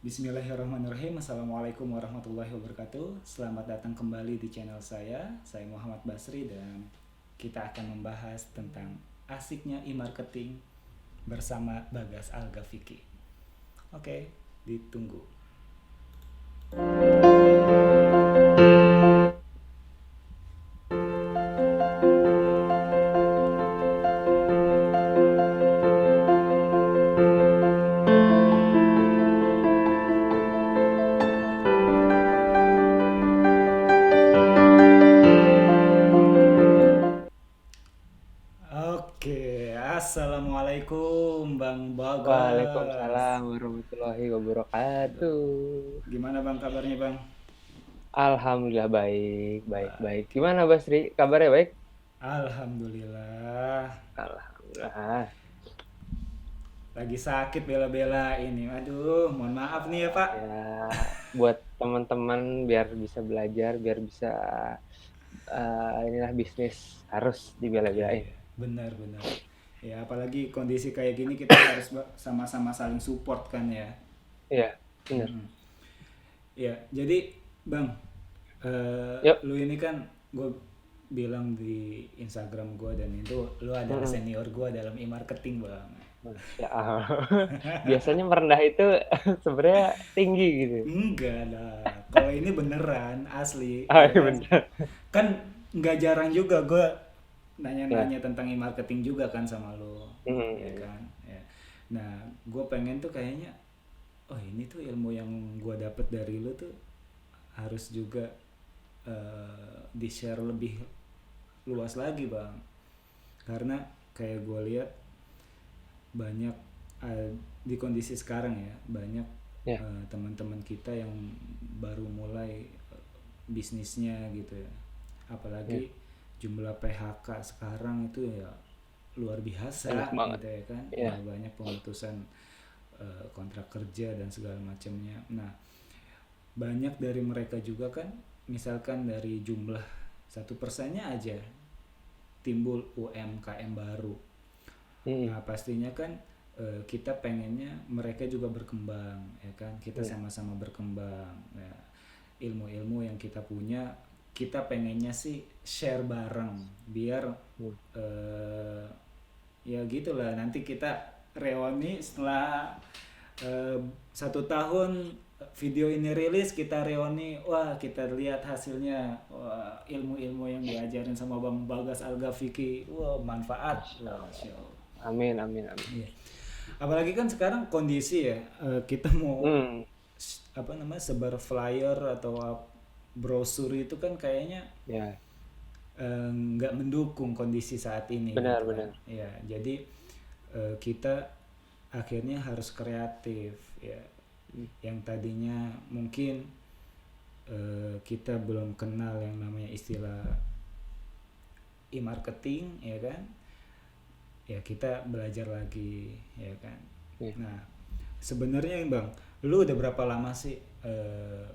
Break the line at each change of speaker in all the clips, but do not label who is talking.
Bismillahirrahmanirrahim. Assalamualaikum warahmatullahi wabarakatuh. Selamat datang kembali di channel saya. Saya Muhammad Basri dan kita akan membahas tentang asiknya e-marketing bersama Bagas Algafiki. Oke, ditunggu. Oke, assalamualaikum Bang
Waalaikumsalam
Bagas.
warahmatullahi wabarakatuh.
Gimana Bang kabarnya Bang?
Alhamdulillah baik, baik,
Wah,
baik. Gimana Basri? Kabarnya baik?
Alhamdulillah.
Alhamdulillah.
Lagi sakit bela-bela ini. Aduh, mohon maaf nih ya Pak.
Ya, buat teman-teman biar bisa belajar, biar bisa inilah bisnis harus
Iya,
dibela-belain.
iya. Benar-benar. Ya, apalagi kondisi kayak gini kita harus sama-sama saling support kan ya.
Iya, benar.
Mm-mm. Ya, jadi Bang,
Yuk.
lu ini kan gue bilang di Instagram gue dan itu lu adalah
Mm-mm.
senior gue dalam e-marketing Bang.
Masya Allah. Biasanya merendah itu sebenarnya tinggi gitu.
Enggak lah, kalau ini beneran asli
Ah,
ya
iya
kan.
benar.
Kan nggak jarang juga gue
Ya.
nanya-nanya tentang e-marketing juga kan sama lo, ya
Mm-mm.
kan. Ya. Nah, gue pengen tuh kayaknya, oh ini tuh ilmu yang gue dapet dari lo tuh harus juga di-share lebih luas lagi bang. Karena kayak gue lihat banyak uh, di kondisi sekarang ya banyak
Ya.
teman-teman kita yang baru mulai bisnisnya gitu ya,
Ya.
apalagi jumlah PHK sekarang itu ya luar
Banyak
biasa
banget.
gitu ya kan,
Ya.
ya banyak pemutusan kontrak kerja dan segala macamnya. Nah, banyak dari mereka juga kan misalkan dari jumlah 1%-nya aja timbul UMKM baru.
Mm-mm.
Nah, pastinya kan kita pengennya mereka juga berkembang, ya kan? Kita
Ya.
sama-sama berkembang. Ya, ilmu-ilmu yang kita punya, kita pengennya sih share bareng, biar
Hmm.
eh, ya gitulah. Nanti kita reuni setelah eh, 1 tahun video ini rilis, kita reuni, wah kita lihat hasilnya, wah ilmu-ilmu yang diajarin sama Bang Bagas Algafiki, wah manfaat,
Masya
wah
Allah.
Masya Allah.
Amin, amin, amin.
Iya. Apalagi kan sekarang kondisi ya, kita mau
Hmm,
apa namanya sebar flyer atau brosur itu kan kayaknya
ya,
nggak mendukung kondisi saat ini gitu kan.
benar-benar.
Ya, jadi kita akhirnya harus kreatif ya. Yang tadinya mungkin kita belum kenal yang namanya istilah e-marketing ya kan, ya kita belajar lagi ya kan.
Ya.
Nah, sebenarnya bang, lu udah berapa lama sih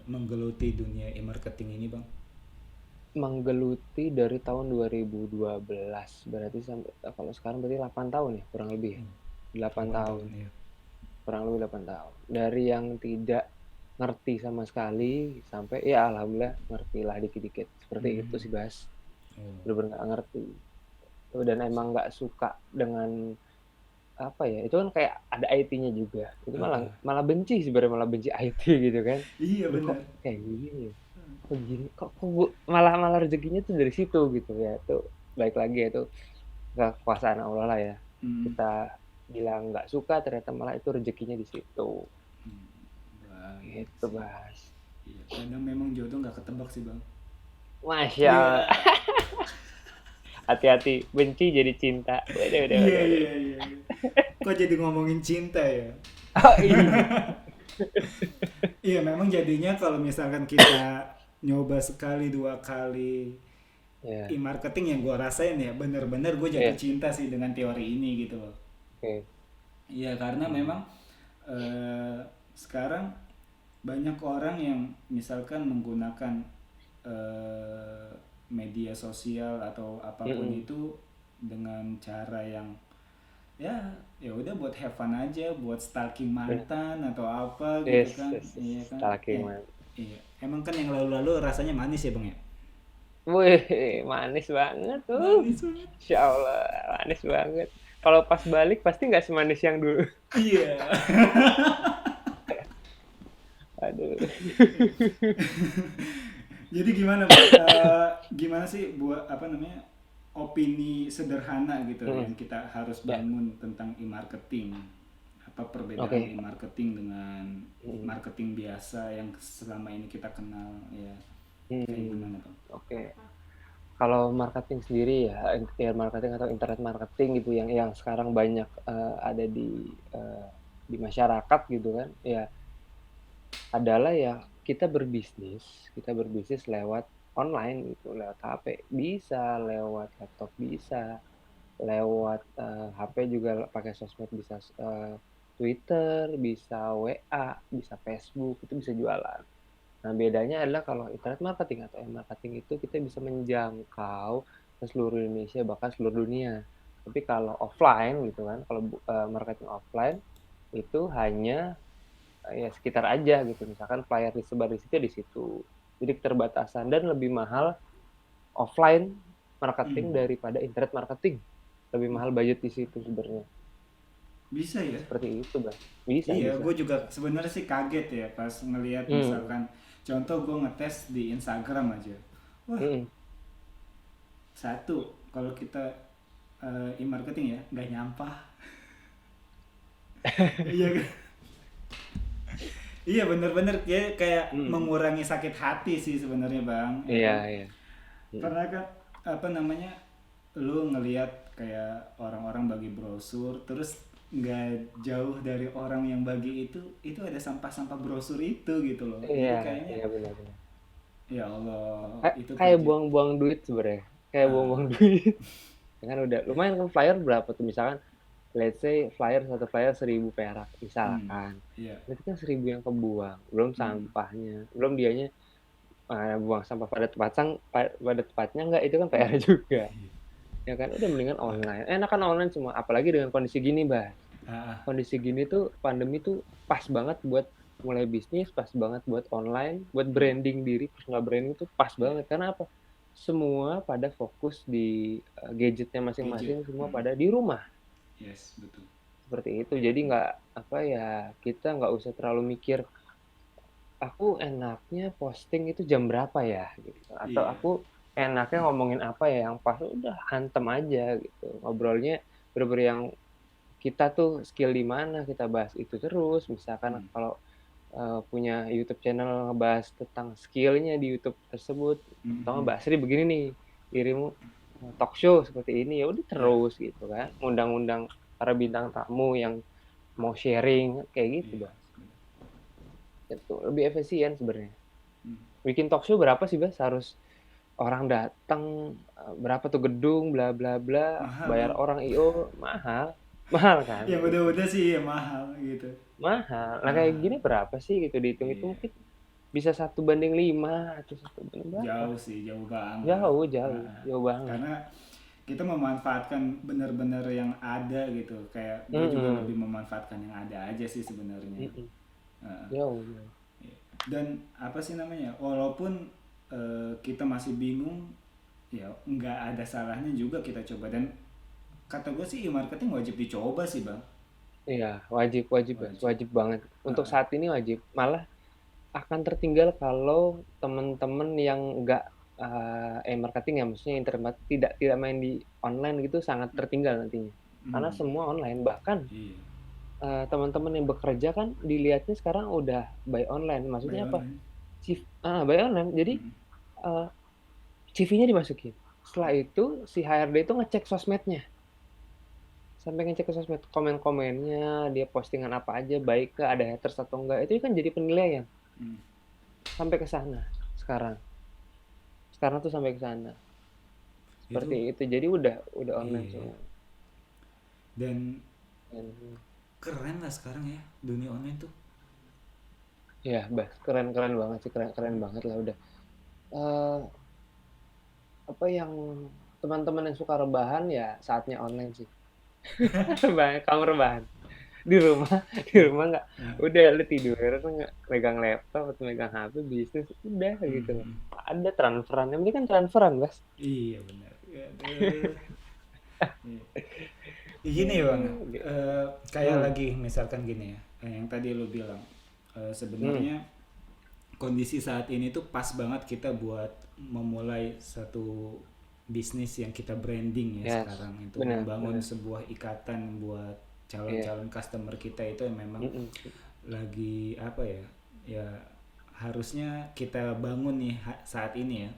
menggeluti dunia e-marketing ini bang?
Menggeluti dari tahun 2012, berarti sampai kalau sekarang berarti 8 tahun ya, kurang lebih ya. 8
8
tahun,
tahun ya.
kurang lebih 8 tahun. Dari yang tidak ngerti sama sekali sampai ya alhamdulillah ngertilah dikit-dikit. Seperti itu
Hmm.
sih, Bas.
Oh.
Bener-bener nggak ngerti. Dan emang nggak suka dengan apa ya, itu kan kayak ada IT-nya juga. Itu malah
Uh-uh.
malah benci sebenarnya, malah benci IT gitu kan.
Iya
Aduh kok
benar.
kayak gini ya? Kok gini? Kok malah malah rezekinya tuh dari situ gitu ya. Itu baik lagi ya, itu kekuasaan Allah lah ya.
Hmm.
Kita bilang nggak suka, ternyata malah itu rezekinya di situ.
Banget
Gitu,
sih.
Mas.
Iya, kadang memang jodoh nggak ketebak sih bang.
Masya Allah.
Iya.
Hati-hati, benci jadi cinta. Waduh, waduh,
Iya
waduh, waduh.
iya iya. Kok jadi ngomongin cinta ya?
Oh iya.
Iya memang jadinya kalau misalkan kita nyoba sekali 2 kali
Ya,
e-marketing yang gue rasain ya bener-bener gue jatuh
ya,
cinta sih dengan teori ini gitu loh.
oke.
Iya karena memang eh, sekarang banyak orang yang misalkan menggunakan eh, media sosial atau apapun
Mm-mm.
itu dengan cara yang ya ya udah buat have fun aja, buat stalking
Bener.
mantan atau apa gitu
Yes,
kan.
yes, yes.
Iya kan.
Stalking man.
Iya, emang kan yang lalu-lalu rasanya manis ya bang ya.
Wih, manis banget tuh.
Manis banget.
Insya Allah, manis banget. Kalau pas balik pasti nggak semanis yang dulu.
Iya.
Aduh.
Jadi gimana bang? Gimana sih buat apa namanya opini sederhana gitu
Mm,
yang kita harus
ya,
bangun tentang e-marketing? Apa perbedaan
oke.
e-marketing dengan
Mm,
marketing biasa yang selama ini kita kenal ya? Kayak
mm,
gimana bang?
oke. Kalau marketing sendiri ya, marketing atau internet marketing gitu yang sekarang banyak ada di masyarakat gitu kan, ya adalah ya kita berbisnis lewat online gitu, lewat HP bisa, lewat laptop bisa, lewat HP juga pakai sosmed bisa Twitter, bisa WA, bisa Facebook, itu bisa jualan. Nah, bedanya adalah kalau internet marketing atau e-marketing itu kita bisa menjangkau ke seluruh Indonesia bahkan seluruh dunia. Tapi kalau offline gitu kan, kalau marketing offline itu hanya ya sekitar aja gitu. Misalkan flyer disebar di situ di situ. Jadi keterbatasan dan lebih mahal offline marketing
Hmm.
daripada internet marketing. Lebih
Wah,
mahal budget di situ sebenarnya.
bisa ya?
Seperti itu, Bang. Bisa,
Iya,
bisa.
gue juga sebenarnya sih kaget ya pas ngelihat
Hmm.
misalkan contoh gue ngetes di Instagram aja. Wah,
Hmm.
satu kalau kita e-marketing ya nggak nyampah. Iya kan? Iya bener-bener kayak
Hmm.
mengurangi sakit hati sih sebenarnya bang, ya
Iya,
kan?
iya. Hmm.
Karena kan apa namanya, lu ngelihat kayak orang-orang bagi brosur, terus nggak jauh dari orang yang bagi itu ada sampah-sampah brosur itu gitu loh.
Iya,
Jadi kayaknya
iya benar-benar.
ya Allah itu
Kayak
kerja.
buang-buang duit sebenarnya. Kayak buang-buang
Ah,
duit. Ya kan udah lumayan kan flyer berapa tuh misalkan let's say satu flyer 1.000 perak
hmm,
misalkan.
iya.
Berarti kan 1.000 yang kebuang, belum
Hmm,
sampahnya, belum dianya buang sampah pada tempatnya enggak itu kan PR
hmm,
juga.
iya.
Ya kan udah mendingan online. Enak kan online semua apalagi dengan kondisi gini, Bah.
Ah,
Kondisi gini tuh pandemi tuh pas banget buat mulai bisnis, pas banget buat online, buat
hmm,
branding diri, personal branding tuh pas
iya.
banget. Karena apa? Semua pada fokus di gadgetnya
Gadget.
masing-masing, semua
Hmm,
pada di rumah.
yes betul.
Seperti itu. Jadi nggak apa ya, kita nggak usah terlalu mikir, aku enaknya posting itu jam berapa ya gitu. Atau
Iya.
aku enaknya ngomongin apa ya yang pas, udah hantem aja gitu. Ngobrolnya bener-bener yang kita tuh skill di mana, kita bahas itu terus. Misalkan
Hmm,
kalau punya YouTube channel ngebahas tentang skill-nya di YouTube tersebut,
hmm,
atau nggak
hmm.
Mbak Sri begini nih, dirimu talk show seperti ini, ya udah
Iya.
terus gitu kan. Undang-undang para bintang tamu yang mau sharing kayak gitu,
Iya.
Bas. Itu lebih efisien sebenarnya.
Hmm.
Bikin talk show berapa sih, Bas? Harus orang datang, berapa tuh gedung, bla bla bla,
Mahal
bayar
bang.
orang IO, mahal. Mahal kan
Yang
gitu.
udah-udah sih ya mahal gitu.
Mahal. Nah kayak
Mahal.
gini berapa sih gitu dihitung-hitung
Iya.
mungkin bisa 1/5 atau 1/5 berapa.
Jauh sih, jauh banget.
Jauh, jauh,
Ah,
jauh banget.
karena kita memanfaatkan benar-benar yang ada gitu. Kayak gue juga
Mhm,
lebih memanfaatkan yang ada aja sih sebenarnya.
mhm.
Ah,
Jauh, jauh.
iya. Dan apa sih namanya? Walaupun kita masih bingung, ya nggak ada salahnya juga kita coba. Dan kata gue sih e-marketing wajib dicoba sih bang.
Iya, wajib wajib, Mas,
Wajib.
wajib banget.
Ah,
Untuk
ah.
saat ini wajib. Malah akan tertinggal kalau teman-teman yang nggak marketing ya, maksudnya internet tidak tidak main di online gitu sangat tertinggal nantinya. Karena
Hmm,
semua online, bahkan
iya.
teman-teman yang bekerja kan dilihatnya sekarang udah by online.
By
Maksudnya apa?
online.
By online. Jadi
Hmm,
eee, CV-nya dimasukin. Setelah itu si HRD itu ngecek sosmednya. Sampai ngecek ke sosmed, komen-komennya, dia postingan apa aja, baik kah, ada haters atau enggak, itu kan jadi penilaian.
hmm.
Sampai ke sana sekarang. Sekarang tuh sampai ke sana. Seperti
Itu
itu. Jadi udah online
iya.
semua.
Dan
Dan
keren lah sekarang ya dunia online tuh.
ya, Bas, keren-keren banget sih, keren-keren banget lah udah. Eh apa yang teman-teman yang suka rebahan ya saatnya online sih. rebahan, kamar rebahan. Di rumah di rumah nggak,
Nah,
udah lu tidur nggak megang laptop atau megang HP bisnis, udah gitu loh.
mhm.
Ada transferan, yang penting kan transferan, Mas.
Iya benar. Aduh. Iya. Gini bang, kayak
Hmm,
lagi misalkan gini ya, yang tadi lu bilang,
hmm,
sebenarnya kondisi saat ini tuh pas banget kita buat memulai satu bisnis yang kita branding ya
yes,
sekarang itu
benar
membangun
benar,
sebuah ikatan buat
iya,
calon-calon customer kita itu yang memang
mm-mm,
lagi apa ya, ya harusnya kita bangun nih saat ini ya.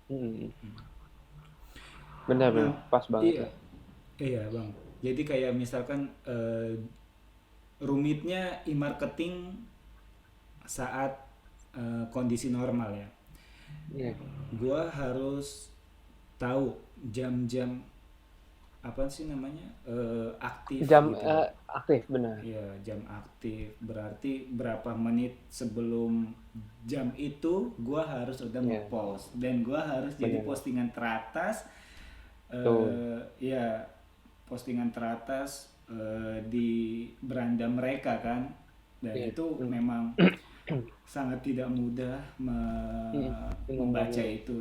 mm-mm. Benar
Nah,
benar, pas banget
iya,
lah.
iya bang. Jadi kayak misalkan rumitnya e-marketing saat kondisi normal ya.
Iya.
Gua harus tahu jam-jam apa sih namanya aktif
Jam
gitu loh.
aktif benar.
Ya jam aktif berarti berapa menit sebelum jam itu gua harus udah
Iya,
ngepost dan gua harus jadi
benar.
postingan teratas,
Betul.
ya postingan teratas di beranda mereka kan, dan
Iya.
itu
Hmm.
memang sangat tidak mudah
Mm-mm. Benar
membaca
banget.
itu.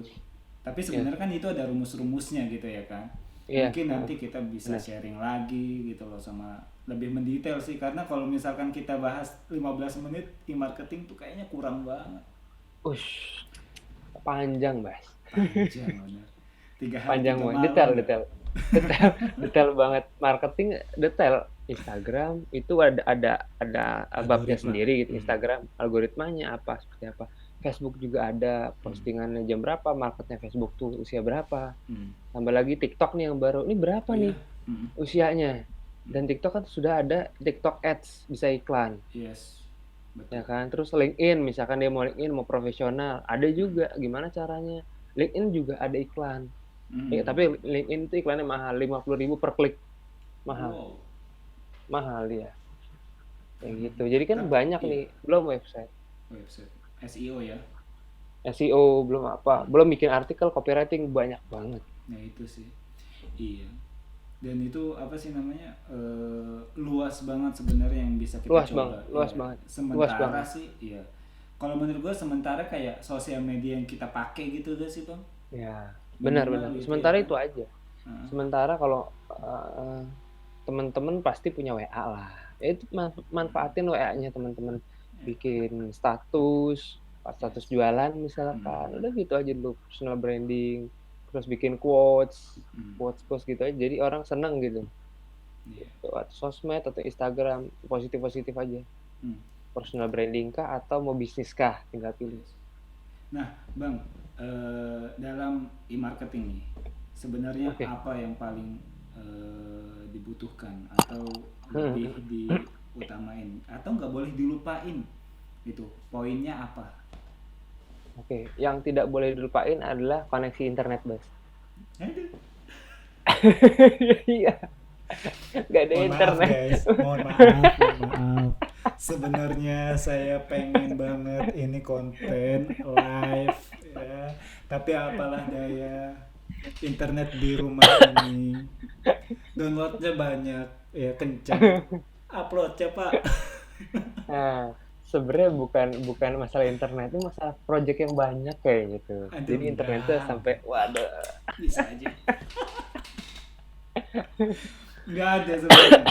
Tapi
Iya,
sebenarnya kan itu ada rumus-rumusnya gitu ya kan.
iya,
Mungkin nanti kita bisa
benar.
sharing lagi gitu loh sama lebih mendetail sih karena kalau misalkan kita bahas 15 menit e-marketing tuh kayaknya kurang banget.
Ush, panjang, Mas.
Panjang bener. 3 hari
Panjang
3
banget,
malam
detail,
ya.
detail, detail, detail banget. Marketing detail. Instagram itu ada babnya
Algoritma.
sendiri gitu.
Hmm.
Instagram algoritmanya apa seperti apa. Facebook juga ada
Hmm.
postingannya jam berapa, marketnya Facebook tuh usia berapa.
Hmm.
Tambah lagi TikTok nih yang baru. Ini berapa
Iya.
nih
Hmm.
usianya?
Hmm.
Dan TikTok kan sudah ada TikTok Ads, bisa iklan.
Yes.
Ya
Betul.
kan, terus LinkedIn, misalkan dia mau LinkedIn, mau profesional, ada
Hmm.
juga gimana caranya. LinkedIn juga ada iklan.
Hmm.
Tapi LinkedIn itu iklannya mahal, 50.000 per klik. Mahal,
Wow.
mahal ya. Kayak
Hmm.
gitu. Jadi kan
Tapi
banyak
iya
nih, belum website,
website SEO ya.
SEO, belum apa,
Hmm.
belum bikin artikel, copywriting banyak banget.
Nah itu sih. Iya. Dan itu apa sih namanya luas banget sebenarnya yang bisa kita
Luas
coba
banget,
ya.
luas banget, luas
Sementara
banget.
sih iya, kalau menurut gue sementara kayak sosial media yang kita pakai gitu gak sih bang,
Ya, benar-benar.
minimal gitu ya
Sementara
kan.
itu aja.
Heeh.
Sementara kalau teman-teman pasti punya WA lah. Ya itu manfaatin WA-nya teman-teman,
Ya,
bikin status, status
yes.
jualan
Hmm.
misalkan. Udah gitu aja dulu, personal branding, terus bikin quotes,
Hmm.
quotes gitu aja. Jadi orang seneng gitu.
Iya.
Lewat sosmed atau Instagram, positif-positif aja.
Hmm.
Personal branding kah atau mau bisnis kah? Tinggal pilih.
Yes. Nah bang, dalam e-marketing nih sebenarnya
Oke.
apa yang paling dibutuhkan atau lebih diutamain atau nggak boleh dilupain gitu, poinnya apa?
Oke, yang tidak boleh dilupain adalah koneksi internet, Bos.
Aduh.
Iya, nggak ada
Mohon maaf
internet.
guys, mohon maaf, mohon maaf. Sebenarnya saya pengen banget ini konten live ya, tapi apalah daya, internet di rumah ini downloadnya banyak ya, kencang, uploadnya pak.
Nah, sebenarnya bukan bukan masalah internet, itu masalah project yang banyak kayak gitu.
Aduh
Jadi internetnya
enggak,
sampai waduh.
bisa aja, nggak ada sebenarnya.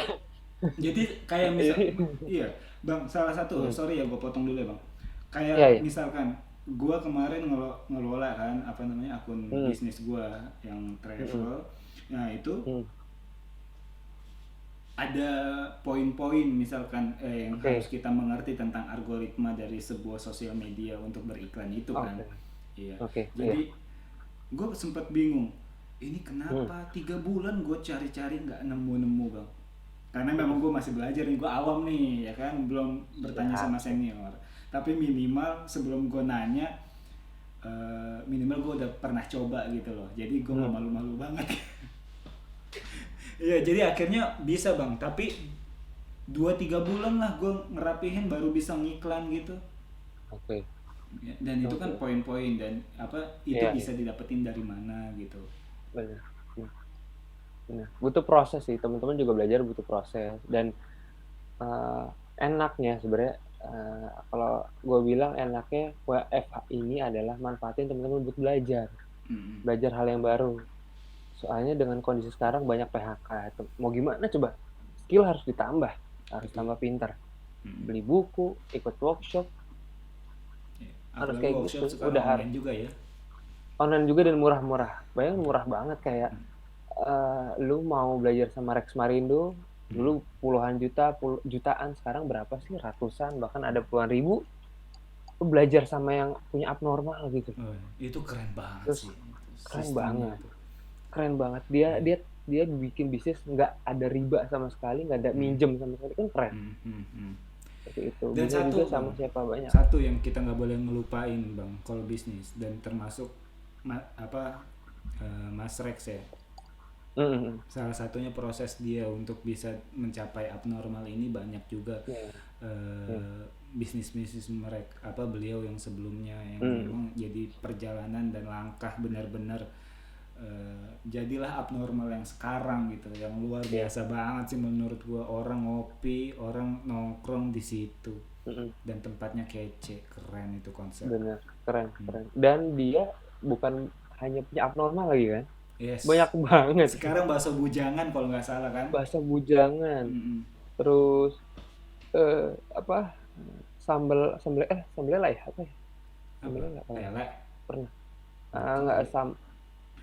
Jadi kayak misal,
Jadi,
iya bang, salah satu,
hmm,
sorry ya gue potong dulu ya bang, kayak
iya ya.
misalkan gue kemarin ngelola kan apa namanya akun
Hmm,
bisnis gue yang
hmm,
travel. Nah itu
hmm.
ada poin-poin misalkan yang harus
Oke,
kita mengerti tentang algoritma dari sebuah sosial media untuk beriklan itu kan.
oke,
Iya.
oke, iya.
Jadi gue sempet bingung. Ini
Hmm,
kenapa 3 bulan gue cari-cari nggak nemu-nemu bang? Karena memang
hmm.
gue masih belajar nih, gue awam nih ya kan, belum bertanya
Siap,
sama
siap.
senior. Tapi minimal sebelum gue nanya, minimal gue udah pernah coba gitu loh. Jadi gue nggak
Hmm,
malu-malu banget. Iya, jadi akhirnya bisa bang. Tapi 2-3 bulan lah gue ngerapihin baru bisa ngiklan gitu.
oke,
Ya, dan itu kan
oke.
poin-poin dan apa itu
Iya, iya,
bisa didapetin dari mana gitu.
benar. Hmm. Nah, butuh proses sih, teman-teman juga belajar butuh proses dan eee, enaknya sebenarnya, kalau gue bilang enaknya WFH ini adalah manfaatin teman-teman buat belajar,
Mm-mm.
belajar hal yang baru. Soalnya dengan kondisi sekarang banyak PHK, mau gimana coba, skill harus ditambah, harus
Betul.
tambah pintar,
Mm-mm.
beli buku, ikut workshop,
Ya.
harus
Apalagi
kayak
workshop
gitu,
sekarang
udah
online juga ya.
online juga dan murah-murah. Bayangin murah banget kayak, lu mau belajar sama Rex Marindo,
Mm.
dulu puluhan juta, jutaan, sekarang berapa sih? Ratusan, bahkan ada puluhan ribu, lu belajar sama yang punya abnormal gitu.
Oh, itu keren banget
Terus
sih itu
keren
sistemnya
banget,
tuh.
keren banget. Dia
Iya.
dia dia bikin bisnis nggak ada riba sama sekali, nggak ada
Mm.
minjem sama sekali, kan keren.
Mm, mm, mm.
Seperti itu.
Dan
Bisa juga
satu bang,
sama siapa banyak.
satu yang kita nggak boleh ngelupain bang, kalau bisnis dan termasuk Mas Rex ya.
Mhm,
Salah satunya proses dia untuk bisa mencapai abnormal ini banyak juga
iya, iya,
bisnis-bisnis mereka beliau yang sebelumnya yang
mhm,
memang jadi perjalanan dan langkah benar-benar jadilah abnormal yang sekarang gitu, yang luar
iya,
biasa banget sih menurut gua, orang ngopi, orang nongkrong di situ
mhm,
dan tempatnya kece, keren itu konsep.
bener, keren,
Hmm.
keren. Dan dia bukan hanya punya abnormal lagi kan,
Yes,
banyak banget.
sekarang bakso bujangan kalau nggak salah kan.
Bahasa bujangan,
Mm-mm.
terus, apa, sambelella ya, apa ya?
Apa
Sambelella kalau nggak
lele
salah, pernah.
nggak tahu
Nggak
ya,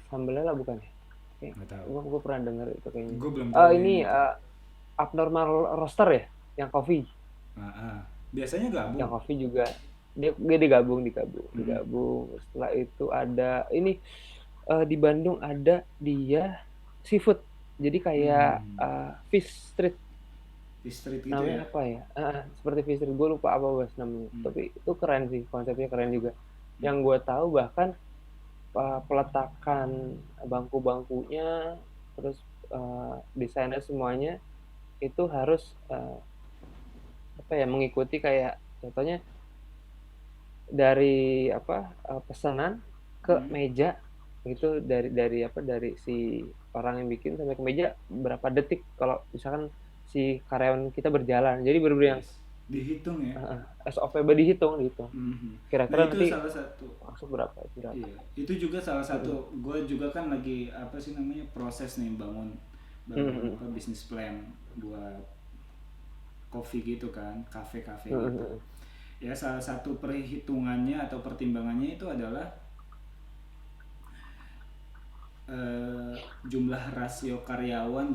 sambelella bukan ya? Oke,
nggak tahu,
gue pernah denger itu kayaknya.
gue belum tahu yang
Ini,
itu.
Abnormal Roaster ya? Yang coffee?
Biasanya gabung.
Yang coffee juga dia digabung,
Mm-mm.
setelah itu ada ini, di Bandung ada dia seafood, jadi kayak,
Hmm.
fish street,
Di street gitu ya.
namanya apa ya, seperti fish street, gue lupa apa Bos namanya,
Hmm.
tapi itu keren sih, konsepnya keren juga.
Hmm.
Yang gue tahu bahkan, peletakan bangku-bangkunya, terus, desainnya semuanya itu harus, apa ya, mengikuti kayak contohnya dari apa, pesanan ke
Hmm.
meja, itu dari si orang yang bikin sampai ke meja berapa detik kalau misalkan si karyawan kita berjalan. Jadi bener-bener yang
Yes, dihitung ya.
SOP dihitung, dihitung.
Mhm. Nah
Kira-kira
itu
nanti
salah satu.
masuk berapa itu berapa.
Iya, itu juga salah
Mhm,
satu. Gue juga kan lagi apa sih namanya proses nih bangun
mhm,
bangun
mhm,
apa bisnis plan buat coffee gitu kan, kafe-kafe
mhm,
gitu.
mhm.
Ya salah satu perhitungannya atau pertimbangannya itu adalah eh, jumlah rasio karyawan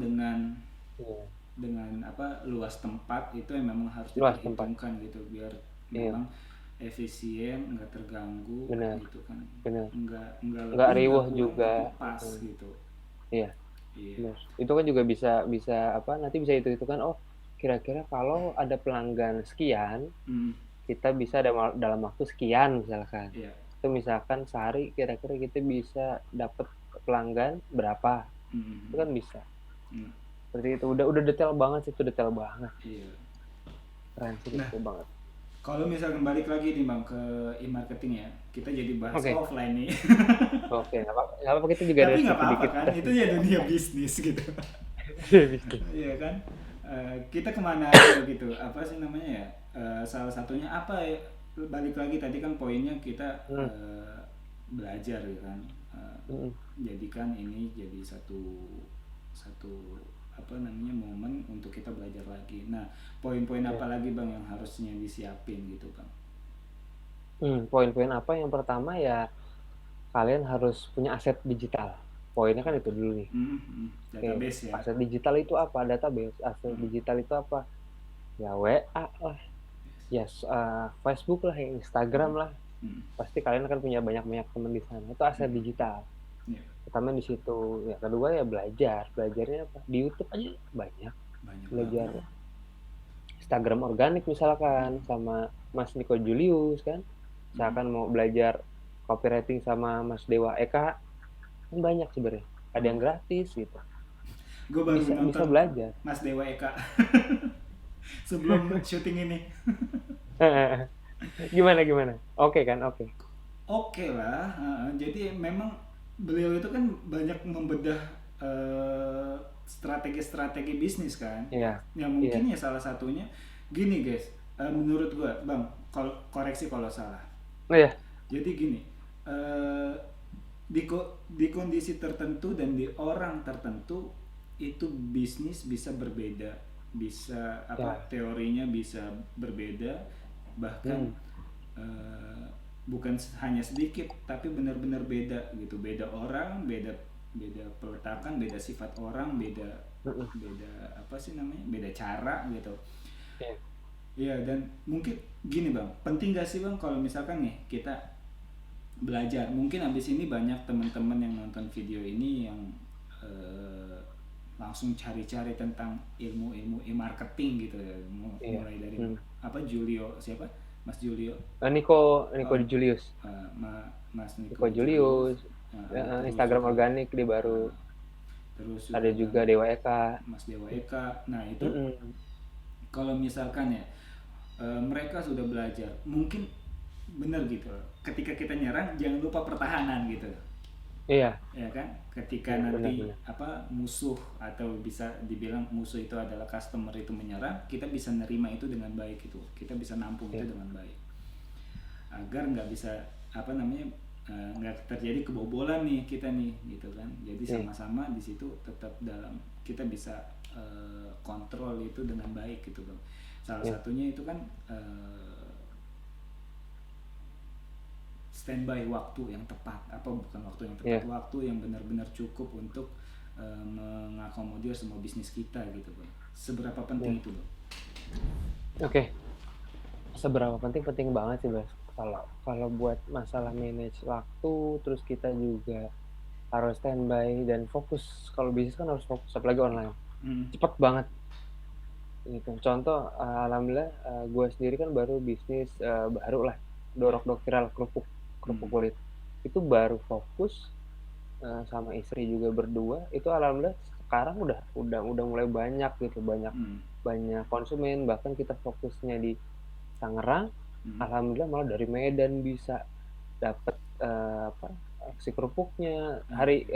Iya,
dengan apa luas tempat itu yang memang harus
luas tempat.
diperhitungkan gitu, biar
Iya,
memang efisien, nggak terganggu
benar,
gitu kan,
benar.
nggak
Nggak
lebih nggak
riweuh
kurang
juga.
tapi pas
Mhm,
gitu.
iya.
Iya.
Benar. Itu kan juga bisa bisa apa, nanti bisa hitung-hitungan, oh kira-kira kalau ada pelanggan sekian,
Hmm,
kita bisa dalam waktu sekian misalkan.
iya.
Itu misalkan sehari kira-kira kita bisa dapat pelanggan berapa, itu
Hmm,
kan bisa.
hmm,
Seperti itu, udah detail banget sih, itu detail banget.
iya.
Keren sih,
Nah,
detail banget.
kalau misalkan balik lagi nih bang ke e-marketing ya, kita jadi bahas
Oke,
offline nih.
oke, nggak apa-apa, kita juga ada
Tapi nggak apa-apa
sedikit
kan, itu
teknis
ya
kok.
dunia bisnis gitu.
Bisnis.
Iya kan. Kita kemana aja gitu, apa sih namanya ya, salah satunya apa ya, balik lagi tadi kan poinnya kita
Hmm,
belajar gitu kan.
hmm,
Jadikan ini jadi satu satu apa namanya momen untuk kita belajar lagi. Nah, poin-poin
ya.
apa lagi bang yang harusnya disiapin gitu bang?
Poin-poin apa, yang pertama ya kalian harus punya aset digital. Poinnya kan itu dulu nih. Oke,
Database ya.
aset digital itu apa? Database. Aset
Mm,
digital itu apa? Ya WA lah, ya Facebook lah, ya Instagram
mm,
lah.
mm,
Pasti kalian akan punya banyak-banyak teman di sana. Itu aset
mm,
digital.
ya,
Pertama di situ. Ya kedua ya belajar. Belajarnya apa? Di YouTube aja banyak.
banyak
Belajar
banget.
Instagram organik misalkan
Mm,
sama Mas Niko Julius kan.
mm.
Misalkan mau belajar copywriting sama Mas Dewa Eka, kan banyak sebenarnya. Ada yang
Oh,
gratis gitu.
gue baru
Bisa
nonton
belajar.
Mas Dewa Eka sebelum syuting ini.
Gimana gimana? Oke kan? Oke.
Oke lah, jadi memang beliau itu kan banyak membedah strategi-strategi bisnis kan.
Iya.
Ya
Iya.
mungkin ya salah satunya gini guys, menurut gua bang, koreksi kalau salah.
Oh ya.
Jadi gini, eh, di kondisi tertentu dan di orang tertentu itu bisnis bisa berbeda, bisa apa
Ya.
teorinya bisa berbeda, bahkan
Hmm.
eh, bukan hanya sedikit tapi benar-benar beda gitu, beda orang, beda beda peletakan, beda sifat orang, beda
Mm-mm.
beda apa sih namanya, beda cara gitu.
Iya.
Iya, dan mungkin gini bang, penting gak sih bang kalau misalkan nih kita belajar, mungkin abis ini banyak teman-teman yang nonton video ini yang eh, langsung cari-cari tentang ilmu-ilmu e-marketing gitu ya,
Iya.
mulai dari
Hmm.
apa Julio siapa, Mas Julio,
Niko
oh,
Julius.
Mas Niko
Niko
Julius,
Julius.
terus
Instagram
juga
organik dia baru.
eh, terus juga
Ada
yang
juga Dewa Eka.
Mas Dewa Eka. Nah itu
Mm-mm.
kalau misalkan ya mereka sudah belajar, mungkin benar gitu, ketika kita nyerang jangan lupa pertahanan gitu
Iya.
ya kan, ketika
Iya,
nanti
benar-benar.
apa musuh atau bisa dibilang musuh itu adalah customer itu menyerang, kita bisa nerima itu dengan baik, itu kita bisa nampung itu
Iya.
dengan baik agar nggak bisa apa namanya, nggak terjadi kebobolan nih kita nih gitu kan. Jadi
Iya.
sama-sama di situ tetap dalam, kita bisa kontrol itu dengan baik gitu bang. Salah
Iya.
satunya itu kan standby waktu yang tepat, apa bukan waktu yang tepat,
Iya.
waktu yang benar-benar cukup untuk mengakomodir semua bisnis kita gitu bang. Seberapa
Iya.
penting itu bang?
Oke. Seberapa penting? Penting banget sih, Bas. Kalau buat masalah manage waktu, terus kita juga harus standby dan fokus. Kalau bisnis kan harus fokus, apalagi online. Cepet banget gitu. Contoh, alhamdulillah gue sendiri kan baru bisnis baru lah, dorok dokteral kerupuk kulit. Itu baru fokus sama istri juga berdua. Itu alhamdulillah sekarang udah mulai banyak gitu, banyak konsumen. Bahkan kita fokusnya di Tangerang, alhamdulillah malah dari Medan bisa dapat si kerupuknya.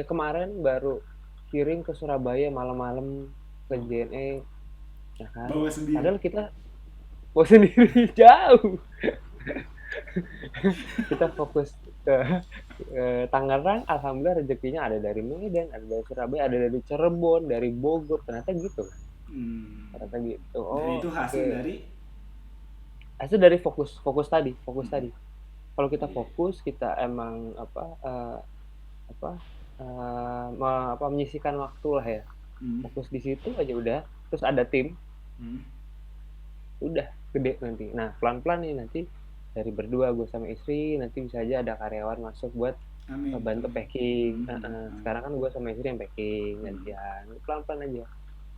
Kemarin baru kirim ke Surabaya malam-malam ke JNE, ya kan?
Bawa sendiri.
Padahal kita bawa sendiri jauh. Kita fokus ke Tangerang, alhamdulillah rezekinya ada dari Medan, ada dari Surabaya, ada dari Cirebon, dari Bogor, ternyata gitu kan. Ternyata gitu.
Dan itu hasil
dari fokus tadi. Kalau kita fokus, kita emang menyisihkan waktu lah ya. Fokus di situ aja udah, terus ada tim, udah gede nanti. Nah pelan-pelan nih nanti dari berdua gue sama istri, nanti bisa aja ada karyawan masuk buat bantu packing. Sekarang kan gue sama istri yang packing gantian, pelan-pelan aja.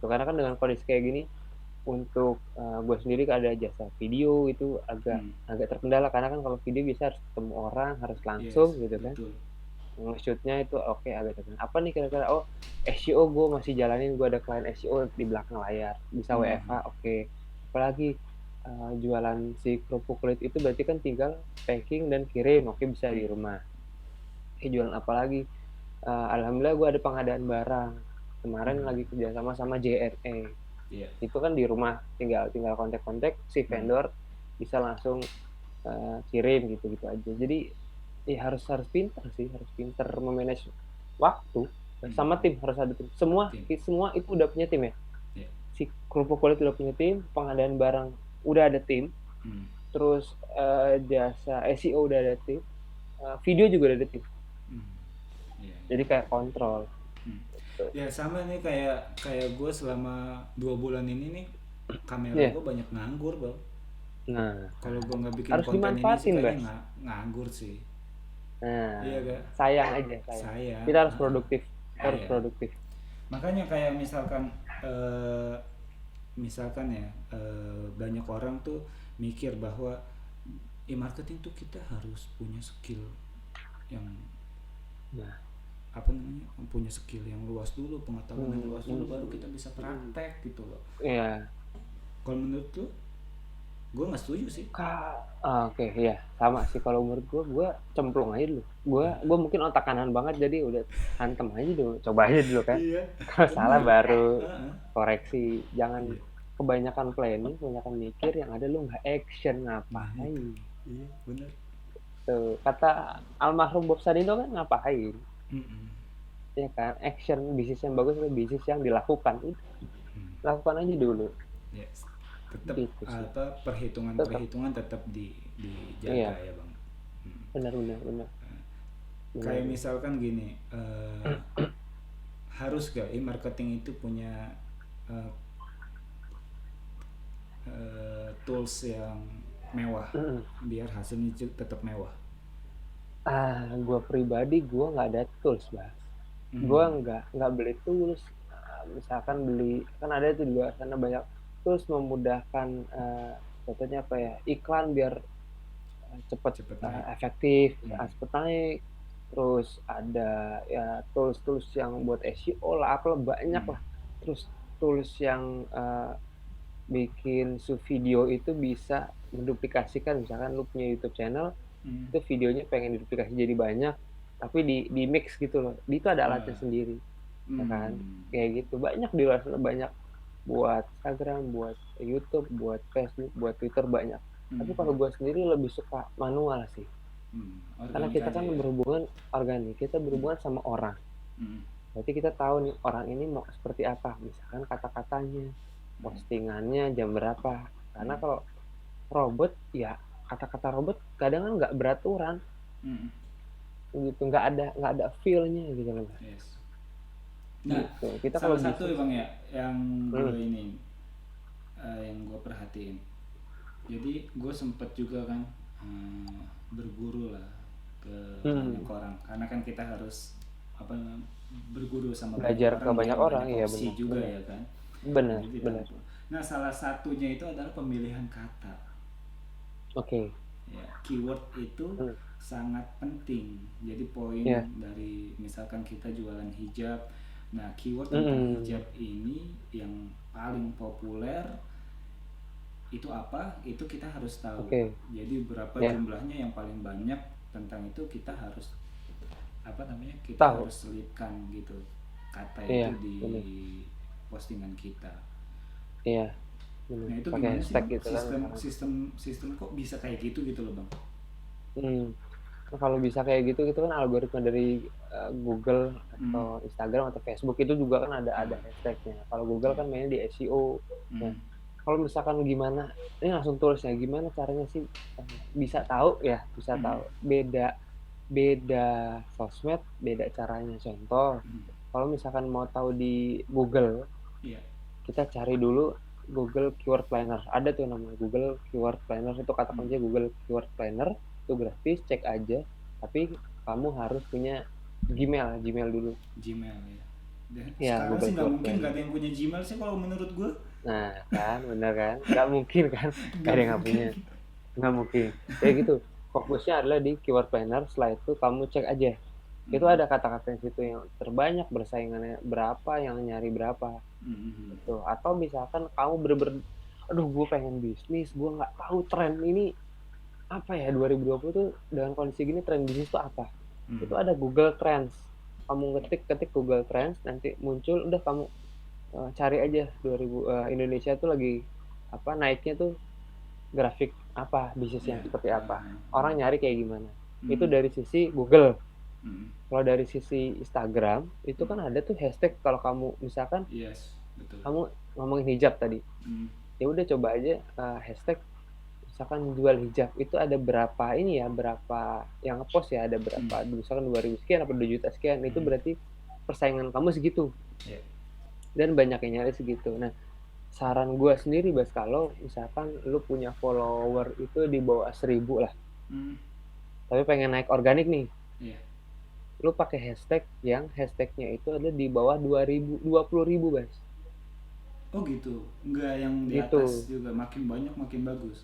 Karena kan dengan kondisi kayak gini, untuk gue sendiri ada jasa video itu agak terkendala, karena kan kalau video bisa harus ketemu orang, harus langsung gitu kan. Nge-shootnya itu oke, agak terkendala. Apa nih kira-kira? Oh, SEO gue masih jalanin, gue ada klien SEO di belakang layar, bisa WFH oke. Apalagi jualan si kerupuk kulit itu berarti kan tinggal packing dan kirim, oke, bisa di rumah. Jualan apa lagi? Alhamdulillah gue ada pengadaan barang. Kemarin lagi kerjasama sama JRE. Itu kan di rumah, tinggal kontak-kontak si vendor, bisa langsung kirim gitu aja. Jadi ya harus pintar sih, harus pintar memanage waktu. Sama tim, harus ada tim. Semua itu udah punya tim ya. Si kerupuk kulit udah punya tim, pengadaan barang udah ada tim, terus jasa SEO udah ada tim, video juga udah ada tim. Jadi kayak kontrol.
Ya sama nih kayak gue selama 2 bulan ini nih, kamera gue banyak nganggur bang.
Nah,
kalau gue nggak bikin
harus
konten
dimanfaatin,
ini sih kayaknya nganggur sih.
Nah,
iya gak?
Sayang aja. Kita harus produktif, produktif.
Makanya kayak misalkan ya banyak orang tuh mikir bahwa e-marketing tuh kita harus punya skill yang apa namanya, punya skill yang luas dulu, pengetahuan yang luas dulu, baru kita bisa praktek gitu loh.
Iya.
Kalau menurut lu Gue nggak setuju sih.
Oke, ya sama sih kalau menurut gue cemplung aja dulu. Gue mungkin otak kanan banget jadi udah hantem aja dulu, coba aja dulu kan.
Iya,
Kalau salah
bener.
baru
Heeh.
koreksi. Jangan
Iya.
kebanyakan planning, kebanyakan mikir, yang ada lu nggak action
Nah itu,
ngapain.
iya bener.
Tuh kata almarhum Bob Sadino kan, ngapain
Mm-mm.
ya kan, action. Bisnis yang bagus itu bisnis yang dilakukan. Udah,
Hmm.
lakukan aja dulu
Yes. Tetap
gitu sih.
apa
Tetap,
perhitungan tetap dijaga
iya,
ya bang. Hmm.
benar benar benar benar.
Kayak misalkan gini, harus gak marketing itu punya eh, tools yang mewah biar hasilnya tetap mewah.
Gue pribadi gue nggak ada tools, Bas. Gue
Hmm.
nggak beli tools. Misalkan beli, kan ada tuh di luar sana banyak tools memudahkan, contohnya apa ya, iklan biar cepet
Cepet naik.
efektif,
Hmm.
cepet naik. Terus ada ya tools yang buat SEO lah, apa banyak
Hmm.
lah. Terus tools yang bikin video itu bisa menduplikasikan. Misalkan lu punya YouTube channel,
Hmm.
itu videonya pengen diduplikasi jadi banyak, tapi di mix gitu loh. Itu ada alatnya sendiri, ya kan?
Hmm.
Kayak gitu. Banyak di luar sana, banyak buat Instagram, buat YouTube, buat Facebook, buat Twitter, banyak. Tapi kalau gue sendiri lebih suka manual sih. Karena
Organik
kita
aja
kan
ya.
berhubungan organik, kita berhubungan sama orang.
Hmm.
Berarti kita tahu nih orang ini mau seperti apa. Misalkan kata-katanya, postingannya jam berapa. Karena kalau robot, ya kata-kata robot kadang kan nggak beraturan.
Hmm.
Gitu, nggak ada feel-nya gitu loh.
Yes. Nah,
Gitu. Kita kalau
salah satu ya
bisnis,
bang ya yang gue ini yang gue perhatiin. Jadi gue sempet juga kan berguru lah ke banyak orang karena kan kita harus apa berguru sama banyak
belajar ke
orang biar
banyak orang,
banyak
ya
opsi
benar,
juga
benar,
ya kan.
benar,
Jadi
benar.
ditampung. Nah salah satunya itu adalah pemilihan kata.
Oke.
Ya, keyword itu sangat penting. Jadi poin
Ya.
dari misalkan kita jualan hijab. Nah, keyword tentang hijab ini yang paling populer itu apa? Itu kita harus tahu.
Oke.
Jadi berapa
Ya.
jumlahnya yang paling banyak tentang itu kita harus apa namanya? Kita
Tahu.
harus selipkan gitu kata
Iya,
itu di
benar.
postingan kita.
Iya. Benar.
Nah, itu
Pakai
gimana sih
hashtag
bang?
gitu kan sekarang.
Sistem kok bisa kayak gitu loh bang?
Nah, kalau bisa kayak gitu kan algoritma dari Google atau Instagram atau Facebook itu juga kan ada hashtagnya. Kalau Google kan mainnya di SEO. Nah, kalau misalkan gimana, ini langsung tulisnya gimana caranya sih bisa tahu ya, bisa tahu beda sosmed, beda caranya. Contoh, kalau misalkan mau tahu di Google, kita cari dulu Google Keyword Planner. Ada tuh namanya Google Keyword Planner, itu kata kunci Google Keyword Planner, itu gratis, cek aja. Tapi kamu harus punya Gmail dulu.
Gmail ya.
Ya,
Sekarang
Google
sih nggak mungkin
Planner.
nggak ada yang punya Gmail sih kalau menurut gue.
Nah kan, bener kan, nggak mungkin kan, nggak ada yang nggak punya, nggak mungkin. Kayak gitu, fokusnya adalah di Keyword Planner. Setelah itu kamu cek aja, itu ada kata-kata di situ yang terbanyak, bersaingannya berapa, yang nyari berapa. Gitu. Atau misalkan kamu bener-bener, aduh gue pengen bisnis, gue nggak tahu tren ini apa ya, 2020 tuh dengan kondisi gini tren bisnis tuh apa. Itu ada Google Trends, kamu ketik Google Trends, nanti muncul, udah kamu cari aja Indonesia tuh lagi apa naiknya tuh, grafik apa, bisnisnya seperti apa, orang nyari kayak gimana. Itu dari sisi Google. Kalau dari sisi Instagram itu kan ada tuh hashtag. Kalau kamu misalkan
betul.
Kamu ngomongin hijab tadi, ya udah coba aja hashtag misalkan jual hijab, itu ada berapa ini ya, berapa yang ngepost ya, ada berapa, misalkan 2.000 sekian apa 2 juta sekian, itu berarti persaingan kamu segitu. Dan banyak yang nyari segitu. Nah, saran gue sendiri Bas, kalau misalkan lu punya follower itu di bawah 1.000 lah, tapi pengen naik organik nih, lu pakai hashtag yang hashtagnya itu ada di bawah 20.000 Bas.
Oh gitu, nggak yang di
gitu.
Atas juga, makin banyak makin bagus.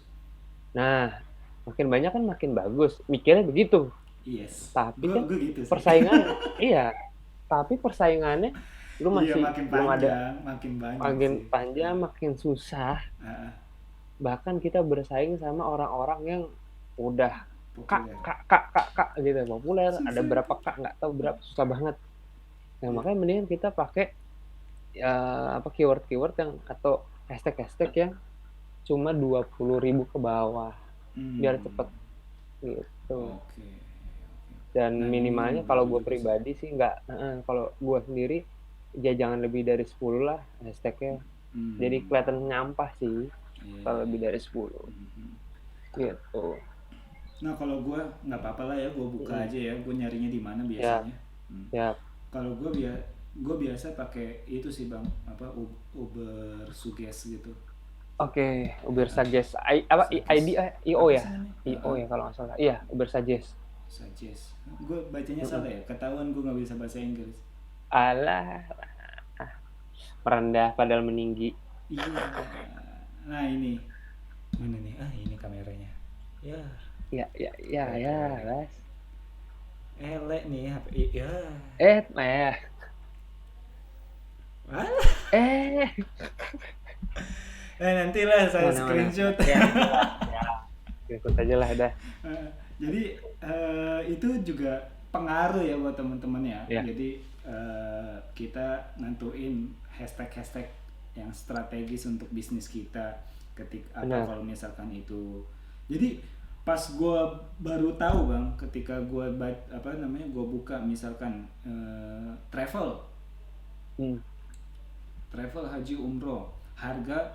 Nah, makin banyak kan makin bagus, mikirnya begitu.
Yes.
Tapi kan
gitu
persaingan, iya. Tapi persaingannya lu masih
makin
belum
panjang,
ada,
makin banyak
makin
sih.
panjang, makin susah. bahkan kita bersaing sama orang-orang yang udah kak
Populer.
kak kak kak kak gitu populer, ada
Susah
berapa
itu.
kak nggak tahu berapa, susah banget. Nah
Iya.
makanya mendingan kita pakai apa keyword-keyword yang atau hashtag-hashtag yang cuma 20.000 ke bawah biar
Hmm.
cepet gitu.
Oke.
Dan
Nah
minimalnya kalau
betul
gue
juga sih.
pribadi sih nggak, kalau gue sendiri ya jangan lebih dari 10 lah hashtagnya. Jadi
Hmm.
kelihatan nyampah sih
Iya,
kalau
iya,
lebih
iya.
dari 10
Mhm.
gitu.
Nah kalau gue nggak apa-apa lah ya, gue buka
Mm.
aja ya, gue nyarinya di mana
Ya,
biasanya. Hmm.
ya.
Kalau gue biasa pakai itu sih bang, apa Uber Suggest gitu.
Oke, Uber
Ya,
Suggest. Apa ID
Suggest
IO
apa
ya?
sih namanya?
IO ya kalau nggak salah. Iya, Uber Suggest.
Suggest. Gue bacanya
Mm-mm.
salah ya, ketahuan gue nggak bisa bahasa Inggris.
Alah, merendah padahal meninggi.
Iya. Nah ini mana nih? Ah ini kameranya. Ya,
Ya, ya, ya, ya,
baik.
Mas.
Elek nih HP. Ya.
Eh.
Ah.
Eh,
Nantilah saya
mana?
screenshot.
Ya, nantilah. Ya, ikut aja lah dah.
Jadi itu juga pengaruh ya buat teman-teman ya.
Ya,
Jadi kita nentuin hashtag-hashtag yang strategis untuk bisnis kita ketika apa
benar.
kalau misalkan itu. Jadi pas gue baru tahu bang, ketika gue apa namanya gue buka misalkan travel
Hmm.
haji umroh, harga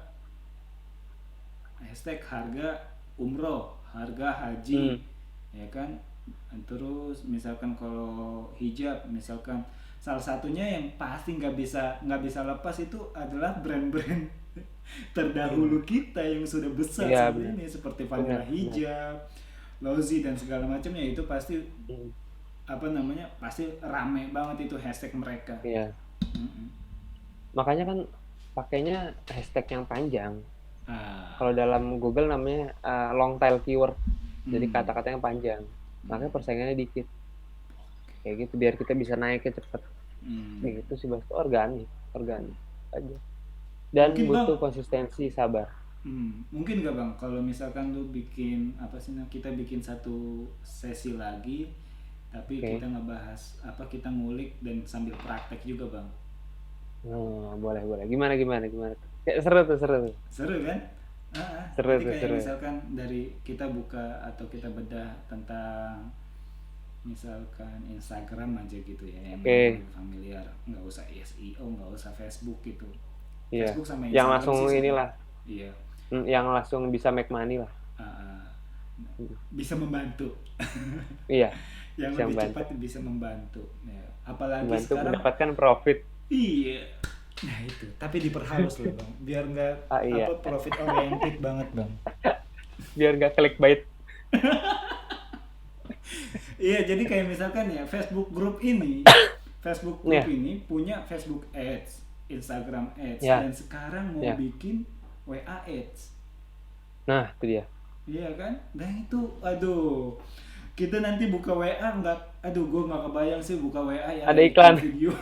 hashtag harga umroh, harga haji,
Hmm.
ya kan. Terus misalkan kalau hijab, misalkan salah satunya yang pasti nggak bisa lepas itu adalah brand-brand terdahulu kita yang sudah besar
Iya,
seperti
benar.
ini, seperti Vanilla
Benar, benar.
Hijab, Lozi dan segala macamnya. Itu pasti
Hmm.
apa namanya, pasti rame banget itu hashtag mereka.
Iya.
Mm-mm.
Makanya kan pakainya hashtag yang panjang.
Ah,
Kalau dalam Google namanya long tail keyword. Jadi
hmm,
kata-kata yang panjang. Makanya
hmm,
persaingannya dikit. Kayak gitu biar kita bisa naiknya cepet.
hmm.
Gitu sih Bas. Organik aja. Dan
Mungkin bang,
butuh konsistensi, sabar.
mungkin gak bang kalau misalkan lu bikin apa sih, kita bikin satu sesi lagi, tapi
Oke.
kita ngebahas apa, kita ngulik dan sambil praktek juga bang.
Oh, boleh. Gimana? Kayak seru tuh.
Seru kan?
Seru
Jadi
tuh,
kayak
seru.
misalkan dari kita buka atau kita bedah tentang misalkan Instagram aja gitu ya, yang
Oke.
familiar, nggak usah SEO, nggak usah Facebook gitu.
Iya.
Facebook sama
Yang
Instagram
langsung
sih sudah.
inilah.
Iya.
Yang langsung bisa make money lah.
Ah, ah. Bisa membantu.
Iya,
Yang
bisa
lebih
membantu.
cepat bisa membantu ya. Apalagi
Membantu
sekarang,
mendapatkan profit.
iya, nah itu tapi diperhalus loh bang, biar nggak
Iya.
apa, profit oriented banget bang.
Biar nggak clickbait.
Iya, jadi kayak misalkan ya, Facebook grup
Iya.
ini punya Facebook Ads, Instagram Ads,
Ya,
dan sekarang mau
ya.
bikin WA Ads.
Nah, itu dia.
Iya kan? Nah itu, aduh, kita nanti buka WA nggak, aduh, gue nggak kebayang sih buka WA yang
Ada
ada iklan
iklan.
video.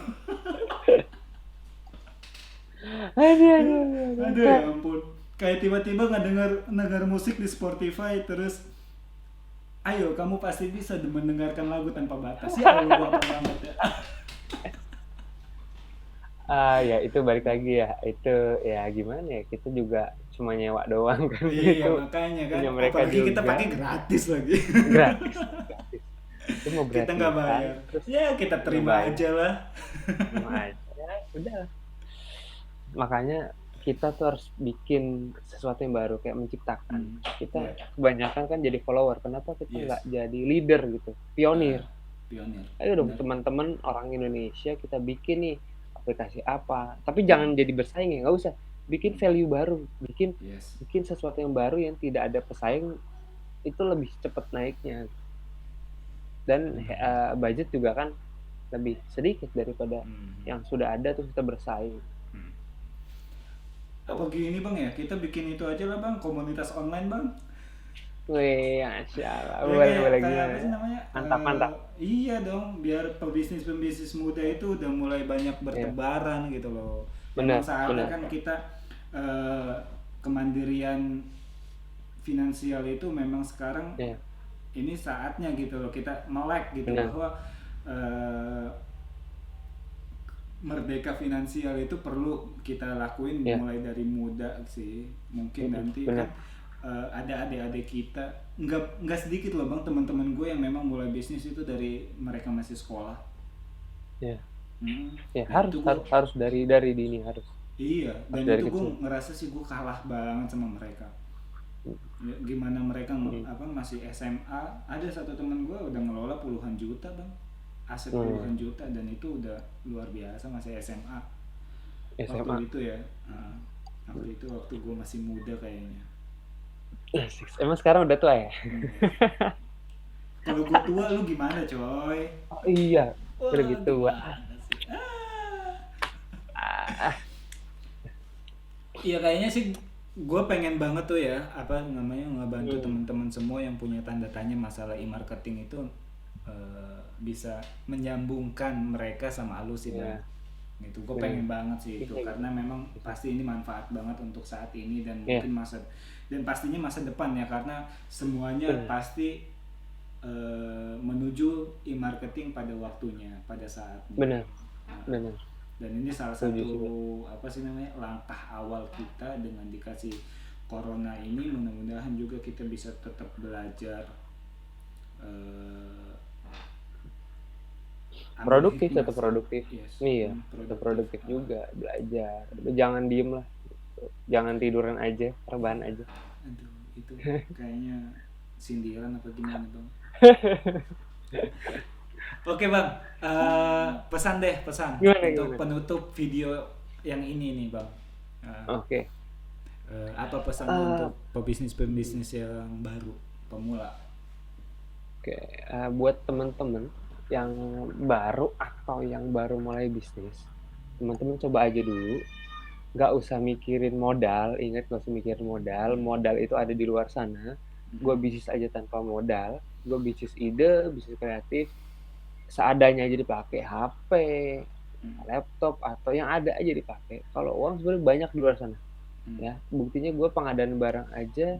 Aduh.
Aduh ya ampun, kayak tiba-tiba ngedenger musik di Spotify, terus ayo kamu pasti bisa mendengarkan lagu tanpa batas. Ya Allah, apa banget ya.
Ya itu balik lagi ya. Itu ya gimana ya? Kita juga cuma nyewa doang kan.
Iya
Itu
makanya kan,
punya mereka
apalagi kita
juga.
pakai gratis lagi.
Gratis. Itu mau
Kita nggak
gratisan.
bayar,
Terus
ya kita terima
ngebayar.
aja lah.
Terima aja. Udah. Makanya kita tuh harus bikin sesuatu yang baru, kayak menciptakan. Kita
Iya.
kebanyakan kan jadi follower. Kenapa kita
Yes.
nggak jadi leader gitu? Pionir.
Pionir.
Ayo dong
Benar.
teman-teman orang Indonesia, kita bikin nih aplikasi apa. Tapi jangan jadi bersaing ya, nggak usah. Bikin value baru,
Yes.
bikin sesuatu yang baru yang tidak ada pesaing, itu lebih cepat naiknya. Dan budget juga kan lebih sedikit daripada yang sudah ada terus kita bersaing.
Apa gini bang ya, kita bikin itu aja lah bang, komunitas online bang.
Wih, Masya Allah.
Ya,
Boleh
kayak apa
gimana?
sih namanya?
Mantap.
Iya dong, biar pebisnis muda itu udah mulai banyak bertebaran gitu loh.
Benar,
Emang saatnya
benar.
kan kita kemandirian finansial itu memang sekarang
Ya,
ini saatnya gitu loh, kita melek gitu
benar.
bahwa eh, merdeka finansial itu perlu kita lakuin
Ya,
mulai dari muda sih. Mungkin nanti kan
benar.
ada adik-adik kita, nggak sedikit loh bang teman-teman gue yang memang mulai bisnis itu dari mereka masih sekolah.
Ya,
Hmm.
ya
Dan
harus
itu gue,
harus harus dari dini harus
iya,
harus
dan
dari
itu gue
kecil.
ngerasa sih gue kalah banget sama mereka. Ya, gimana mereka
Hmm.
apa masih SMA, ada satu teman gue udah ngelola puluhan juta bang, aset
Hmm.
puluhan juta, dan itu udah luar biasa masih SMA waktu
SMA.
itu ya. Nah, waktu itu waktu gue masih muda kayaknya.
Asik. Emang sekarang udah tua ya?
Iya. Kalau gue tua lu gimana coy?
Oh iya, udah
Wah
gitu. Wah.
gimana sih?
Ah,
Iya kayaknya sih gue pengen banget tuh ya apa namanya ngebantu
hmm.
teman-teman semua yang punya tanda tanya masalah e-marketing itu, bisa menyambungkan mereka sama Alus sih bang.
Ya,
Gitu gue
benar.
pengen banget sih itu
Bisa gitu.
karena memang
Bisa.
pasti ini manfaat banget untuk saat ini dan
Ya,
mungkin masa, dan pastinya masa depan ya, karena semuanya
benar.
pasti menuju e-marketing pada waktunya, pada saatnya.
Benar.
Nah,
Benar.
dan ini salah
Setuju
satu
sih, Bang.
apa sih namanya langkah awal kita dengan dikasih corona ini, mudah-mudahan juga kita bisa tetap belajar, eh, ambil
Produktif,
hikmah
tetap
sih.
produktif.
Yes,
Iya, tetap
produktif.
produktif juga, belajar. Jangan diem lah. Jangan tiduran aja, rebahan aja.
Aduh, itu kayaknya sindiran apa gimana bang? Oke bang, pesan deh, pesan
Gimana
untuk
gimana?
penutup video yang ini nih bang. Eh,
Oke.
apa pesan lo
Eh,
untuk pebisnis-pebisnis yang baru, pemula?
Oke, buat teman-teman yang baru atau yang baru mulai bisnis, teman-teman coba aja dulu. Nggak usah mikirin modal, ingat nggak usah mikirin modal. Modal itu ada di luar sana. Gue
Mhm.
bisnis aja tanpa modal. Gue bisnis ide, bisnis kreatif, seadanya aja dipakai. HP,
Mhm.
laptop, atau yang ada aja dipakai. Kalau uang sebenarnya banyak di luar sana.
Mhm.
Ya, buktinya gue pengadaan barang aja,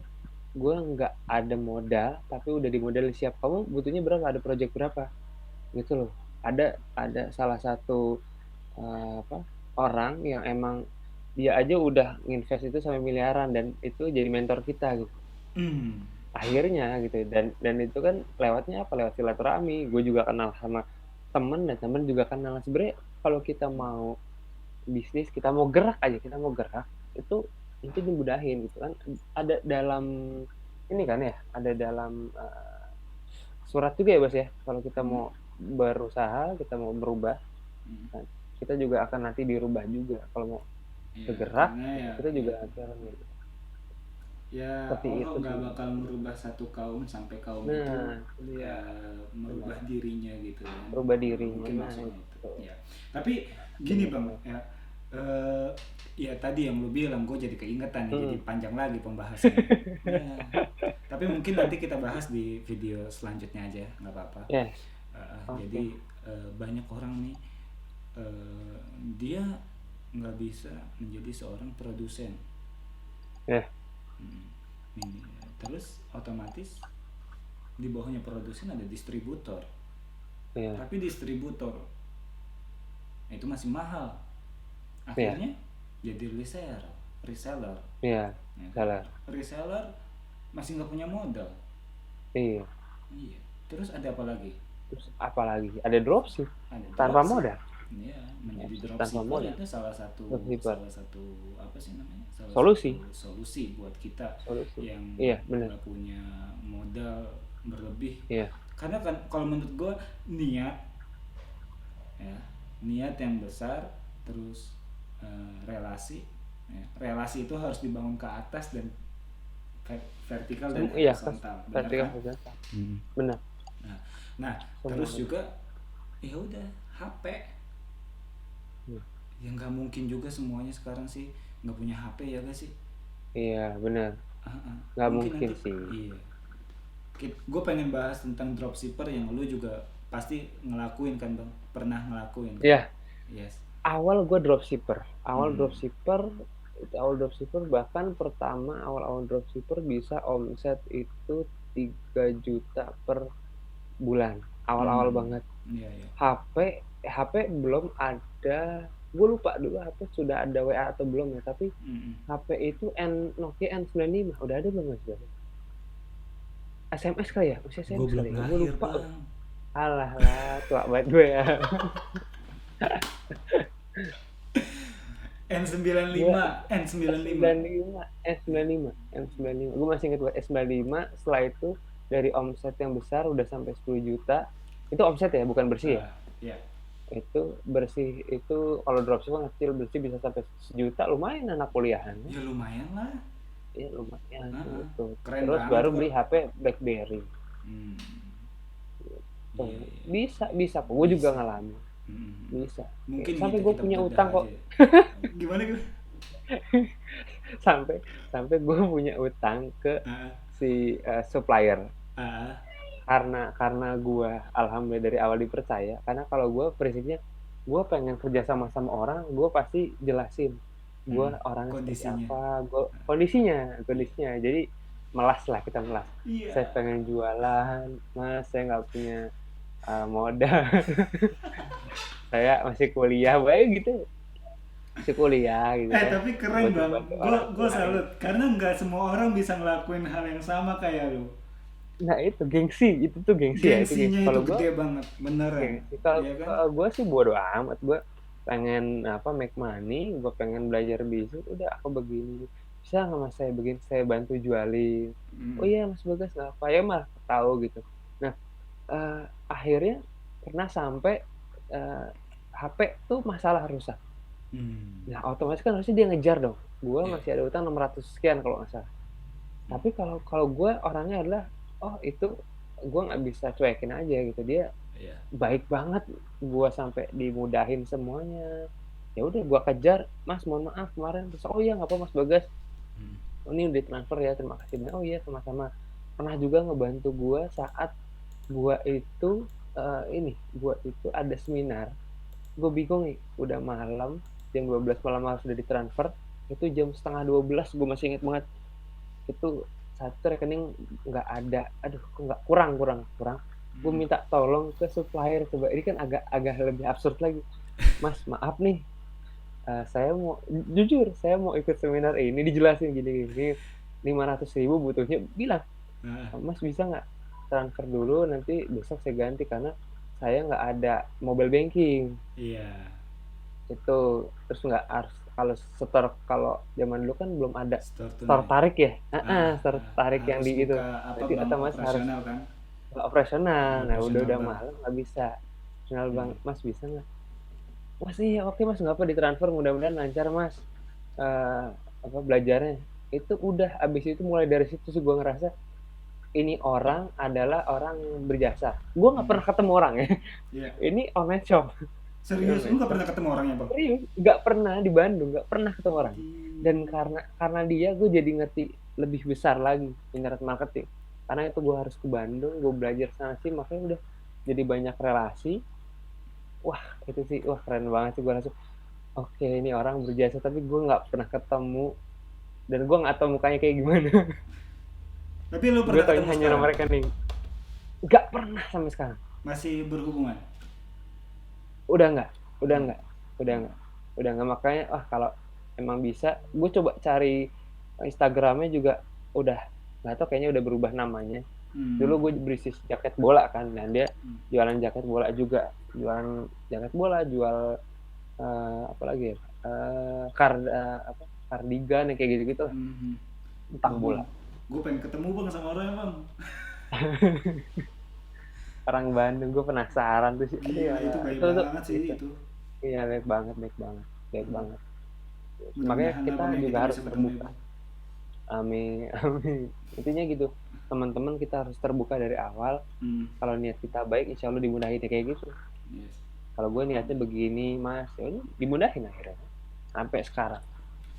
gue nggak ada modal, tapi udah dimodalin siap. Kamu butuhnya berapa? Ada project berapa? Gitu loh. Ada salah satu apa orang yang emang dia aja udah nginvest itu sampai miliaran dan itu jadi mentor kita gitu.
Hmm.
Akhirnya gitu dan itu kan lewatnya apa? Lewat silaturahmi. Gue juga kenal sama temen dan temen juga kenal. Sebenarnya kalau kita mau bisnis, kita mau gerak aja, kita mau gerak itu dimudahin gitu kan. Ada dalam ini kan ya, ada dalam surat juga ya Bas ya. Kalau kita
Hmm.
mau berusaha, kita mau berubah,
Hmm.
nah, kita juga akan nanti dirubah juga. Kalau mau
Ya
bergerak,
karena ya,
kita
ya,
juga akan gitu.
ya
Seperti
Allah
itu
nggak
sih.
bakal merubah satu kaum sampai kaum itu
Nah, dia
merubah
benar.
dirinya gitu kan.
Berubah
Nah,
dirinya,
mungkin
nah
maksudnya itu
itu
ya. Tapi gini bang
benar-benar.
ya, eh, ya tadi yang lu bilang gue jadi keingetan nih, jadi
Hmm.
panjang lagi pembahasannya ya. Tapi mungkin nanti kita bahas di video selanjutnya aja, nggak apa-apa.
Yes,
Jadi
oke.
banyak orang nih, eh, dia nggak bisa menjadi seorang produsen.
Ya,
Hmm. Ini, terus otomatis di bawahnya produsen ada distributor,
ya,
tapi distributor itu masih mahal,
ya,
akhirnya jadi reseller
ya,
ya kan.
salah.
Reseller masih nggak punya modal.
Iya.
Iya, terus ada apa lagi?
Terus apalagi? Ada dropship
Ada
tanpa
dropship.
modal.
Ya, menjadi
Dropship tanpa
dropshipper
modal.
itu salah satu
Dropshipper.
apa sih namanya, salah satu
Solusi,
solusi buat kita
solusi.
yang
Iya, benar.
nggak punya modal berlebih.
Iya,
Karena kan kalau menurut gue niat, ya, niat yang besar, terus relasi, ya. Relasi itu harus dibangun ke atas dan vertikal dan
iya,
horizontal, benar
vertikal
kan?
horizontal.
Hmm.
Benar.
Nah,
Semua
terus
benar.
juga ya udah HP,
Hmm.
ya nggak mungkin juga semuanya sekarang sih nggak punya HP ya gak sih?
Iya, benar.
Uh-uh.
Nggak
Mungkin
mungkin
nanti
sih.
iya. Gue pengen bahas tentang dropshipper yang lu juga pasti ngelakuin kan bang, pernah ngelakuin kan?
Iya,
Yes.
awal gue dropshipper. Awal
Hmm.
dropshipper Itu awal dropshipper, bahkan pertama awal-awal dropshipper bisa omset itu 3 juta per bulan, awal-awal banget.
Iya, iya.
HP belum ada, gue lupa dulu HP sudah ada WA atau belum ya, tapi
Mm-mm.
HP itu Nokia N95 udah ada belum mas? SMS kali ya, masih
Gue
SMS
belum
kali ya, gue
lahir
lupa.
bang.
Alah lah, tua banget gue ya. Gue
N95, N95.
S95, S95, S95. Gue masih inget buat S95. Setelah itu dari omset yang besar udah sampai 10 juta. Itu omset ya, bukan bersih ya.
Ya,
Itu bersih itu kalau dropship kecil, bersih bisa sampai 1 juta, lumayan anak kuliahan.
ya lumayan lah.
Iya lumayan
Heeh.
gitu.
Keren
Terus
banget
baru
kok.
beli HP BlackBerry.
Hmm.
Tuh,
Iya, iya.
bisa kok. Gue juga
Bisa.
ngalamin.
Hmm.
Bisa.
Mungkin
Sampai
kita
gue
kita
punya
bedah
utang kok.
aja. Gimana gue?
sampai sampai gue punya utang ke
Ah,
si supplier.
ah,
Karena gue alhamdulillah dari awal dipercaya, karena kalau gue prinsipnya gue pengen kerja sama orang, gue pasti jelasin gue orangnya seperti
kondisinya.
apa, gue kondisinya, jadi melas lah, kita melas.
Iya.
Saya pengen jualan mas, saya nggak punya modal. Saya masih kuliah baik gitu, masih kuliah gitu kan,
Tapi keren
buat
bang.
bantu
Gue
orang
gue
lain.
salut karena nggak semua orang bisa ngelakuin hal yang sama kayak lu.
Nah itu gengsi, itu tuh gengsi ya, itu gengsi
Gengsinya itu
kalau gue.
gede banget, beneran.
Gengsi kalau
Iya kan?
gue sih bodo amat, gue pengen make money, gue pengen belajar bisnis, udah aku begini, bisa nggak mas saya begini, saya bantu jualin. Oh
Mm.
iya mas Bagas, nggak apa ya mah tahu gitu. Nah akhirnya pernah sampai eh, HP tuh masalah rusak.
Hmm.
Nah otomatis kan harusnya dia ngejar dong, gue
Iya.
masih ada utang 600 sekian kalau nggak salah. Tapi kalau kalau gue orangnya adalah, oh itu gue nggak bisa cuekin aja gitu, dia
Iya.
baik banget, gue sampai dimudahin semuanya. Ya udah gue kejar, mas mohon maaf kemarin, terus oh iya nggak apa mas Bagas,
Hmm.
oh, ini udah transfer ya, terima kasih banyak. Oh iya sama-sama. Pernah juga ngebantu gue saat gue itu gue itu ada seminar, gue bingung nih, udah malam, jam 12 malam harus udah ditransfer, itu jam setengah 12 gue masih inget banget, itu satu rekening nggak ada, aduh kok nggak, kurang, gue
Hmm.
minta tolong ke supplier. Coba ini kan agak lebih absurd lagi, mas maaf nih, saya mau jujur, saya mau ikut seminar ini, dijelasin gini 500.000 butuhnya, bilang
Ah,
mas bisa nggak transfer dulu, nanti besok saya ganti karena saya nggak ada mobile banking
iya.
itu. Terus nggak harus, kalau setor, kalau zaman dulu kan belum ada
Store
setor
tunai.
tarik ya, setor tarik yang
Harus
di itu,
buka apa
jadi
bank
otomatis harus
operasional kan?
operasional. Nah
Operasional
udah
bank.
malam nggak bisa operasional bang,
Hmm.
mas bisa nggak, mas iya oke mas nggak apa, ditransfer, mudah-mudahan lancar mas belajarnya. Itu udah abis itu, mulai dari situ sih gue ngerasa ini orang adalah orang yang berjasa. Gue nggak
Hmm.
pernah ketemu orang ya.
Iya.
Ini online shop. Ini
Serius, lu
online
nggak
shop.
pernah ketemu orangnya bang?
Serius, nggak pernah di Bandung, nggak pernah ketemu orang. Dan
Gila.
karena dia, gue jadi ngerti lebih besar lagi internet marketing. Karena itu gue harus ke Bandung, gue belajar sana sih, makanya udah jadi banyak relasi. Wah itu sih, wah keren banget sih, gue langsung oke ini orang berjasa, tapi gue nggak pernah ketemu, dan gue nggak tahu mukanya kayak gimana.
Tapi lu
Gue
pernah
taunya
ketemu
hanya
sekarang?
nomor rekening. Nggak pernah sampai sekarang.
Masih berhubungan?
Udah nggak, udah
Hmm.
nggak, udah nggak, udah nggak. Makanya kalau emang bisa, gue coba cari Instagramnya juga, udah nggak tahu, kayaknya udah berubah namanya.
Hmm.
Dulu gue bisnis jaket bola kan, dan dia
Hmm.
jualan jaket bola juga, jualan jaket bola, jual apa lagi ya, kardigan yang kayak gitu-gitu lah,
Hmm.
tentang bola.
Gue pengen ketemu bang sama orangnya bang.
Orang Bandung, gue penasaran tuh sih.
Gila, itu baik
Itu
banget sih
itu.
itu.
Iya baik banget, baik banget. Makanya
Mudah-mudahan lah
kita
bang ya
juga
kita
harus
bisa ketemu ya
terbuka.
bang.
Amin, amin. Intinya gitu, teman-teman kita harus terbuka dari awal.
Hmm.
Kalau niat kita baik, insya Allah dimudahin kayak gitu.
Yes.
Kalau gue niatnya begini mas, ya udah dimudahin akhirnya sampai sekarang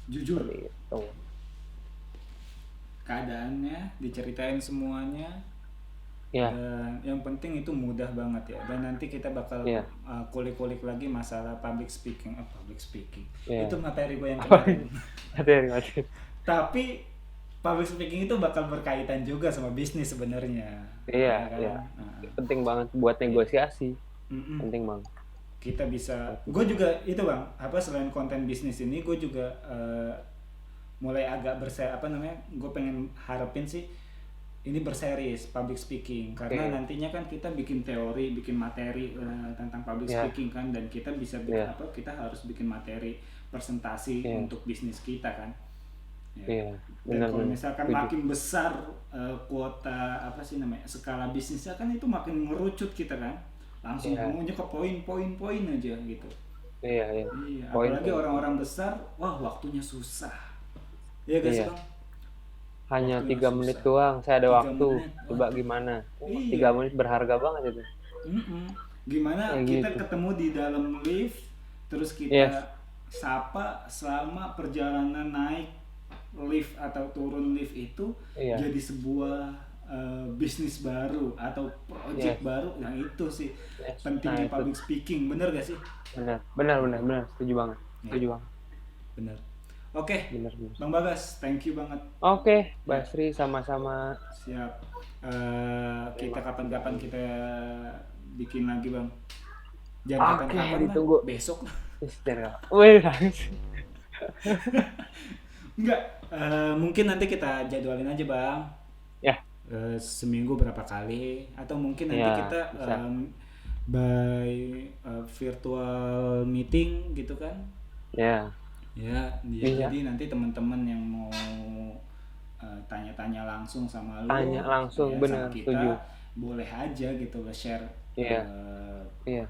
Jujur,
seperti itu.
keadaannya diceritain semuanya,
Iya,
Dan yang penting itu mudah banget ya. Dan nanti kita bakal
iya,
kulik-kulik lagi masalah public speaking. Public speaking. Itu
iya.
materi gue yang
Apa
kemarin.
ini? Materi, materi.
Tapi public speaking itu bakal berkaitan juga sama bisnis sebenarnya,
Iya,
ya
iya.
kan? Nah,
Penting banget buat
iya.
negosiasi.
Mm-mm.
Penting banget.
Kita bisa,
Buat
gue juga
negosiasi.
itu bang, apa selain konten bisnis ini, gue juga mulai agak apa namanya, gue pengen harapin sih ini berseris public speaking karena
Oke.
nantinya kan kita bikin teori, bikin materi tentang public
Iya,
speaking kan, dan kita bisa
iya,
apa, kita harus bikin materi presentasi
iya,
untuk bisnis kita kan. Ya.
iya.
Dan
Benar,
kalau
benar.
misalkan
Setuju.
makin besar kuota apa sih namanya skala bisnisnya kan, itu makin mengerucut kita kan, langsung
Iya,
maunya ke poin-poin aja gitu.
iya, iya.
Iya, apalagi
Poin-poin.
orang-orang besar, wah waktunya susah. Iya guys
Iya.
bang,
Hanya
waktunya
3 menit
susah.
doang. Saya ada
3
waktu.
menit,
Coba
waduh.
gimana? Wah,
Iya.
3 menit berharga banget itu.
Mm-mm. Gimana
Kayak
kita
gitu.
ketemu di dalam lift, terus
Yes.
kita sapa selama perjalanan naik lift atau turun lift itu
Iya.
jadi sebuah bisnis baru atau
Yes.
project baru. Nah itu sih
Yes. Nah,
pentingnya
itu
public speaking, bener gak sih?
benar. Benar, benar, benar. Setuju banget.
Ya,
Setuju banget.
bener. Oke,
Benar, benar.
Bang Bagas, thank you banget.
Oke,
Ya,
Basri sama-sama.
siap. Kita
Terima kasih
kapan-kapan
banyak.
kita bikin lagi bang. Jangan
Oke,
kapan-kapan lah,
ditunggu.
besok lah.
Istilah. Wih, langsung.
Enggak, mungkin nanti kita jadwalin aja bang.
Ya,
Seminggu berapa kali, atau mungkin nanti
ya,
kita
bisa.
by virtual meeting gitu kan.
Ya,
Ya,
bisa.
jadi nanti teman-teman yang mau tanya-tanya langsung sama
Tanya
lo,
langsung,
ya sama
benar.
kita,
Setuju.
boleh aja gitu lo share
Iya,
eh,
iya.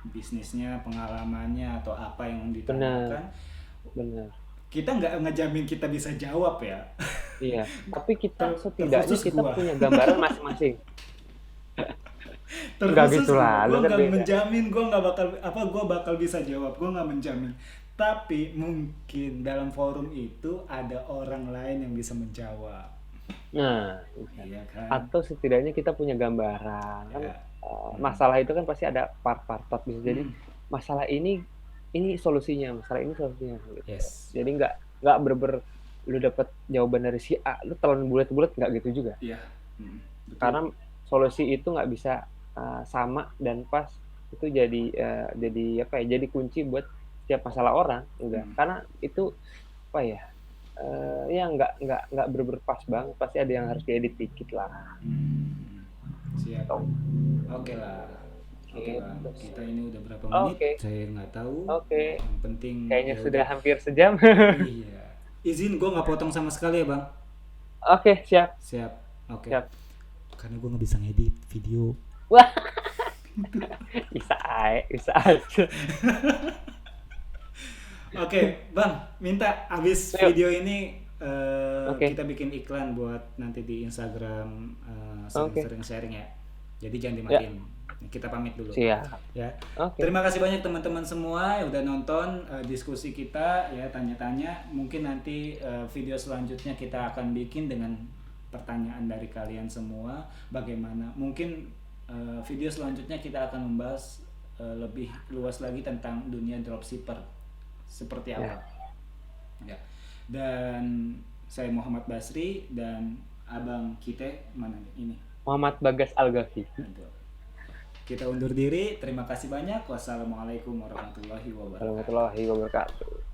bisnisnya, pengalamannya atau apa yang
Benar,
ditanyakan.
benar.
Kita nggak ngejamin kita bisa jawab ya.
Iya. Tapi kita setidaknya
Terkhusus
kita
gua.
punya gambaran masing-masing. Enggak
Terkhusus
gitu
gua
lah, lu kan
nggak
beda.
menjamin gua nggak bakal apa, gua bakal bisa jawab, gua nggak menjamin. Tapi mungkin dalam forum itu ada orang lain yang bisa menjawab.
Nah, bisa.
Iya kan?
Atau setidaknya kita punya gambaran kan.
Ya.
Masalah itu kan pasti ada part-part bisa jadi
Hmm.
masalah ini solusinya, masalah ini solusinya gitu.
Yes.
Jadi nggak berber lu dapat jawaban dari si A, lu telan bulat-bulat nggak gitu juga.
Iya. Betul.
Karena solusi itu nggak bisa sama dan pas, itu jadi apa ya, jadi kunci buat setiap masalah orang, enggak. Karena itu apa ya, ya nggak berpas banget, pasti ada yang harus diedit dikit lah.
Siap.
Gitu.
Oke lah. Oke bang,
Gitu.
kita ini udah berapa menit?
Oke.
Saya nggak tahu.
Oke.
Yang penting
Kayaknya
ya
sudah
udah.
hampir sejam.
Iya. Izin gue nggak potong sama sekali ya bang.
Oke, siap.
Siap. Oke.
Siap.
Karena gue nggak bisa ngedit video.
Wah. Bisa aja.
Oke, Bang, minta abis
Yuk.
video ini
Oke.
kita bikin iklan buat nanti di Instagram,
Oke.
sering-sering sharing ya. Jadi jangan dimatiin. Kita pamit dulu.
Siap.
Ya.
Oke.
Terima kasih banyak teman-teman semua yang udah nonton diskusi kita ya, tanya-tanya. Mungkin nanti video selanjutnya kita akan bikin dengan pertanyaan dari kalian semua. Bagaimana? Mungkin video selanjutnya kita akan membahas lebih luas lagi tentang dunia dropshipper. Seperti apa? Ya. Dan saya Muhammad Basri dan Abang Kite mana nih? Ini.
Muhammad Bagas Al-Ghafi.
Kita undur diri. Terima kasih banyak. Wassalamualaikum warahmatullahi wabarakatuh.
Warahmatullahi wabarakatuh.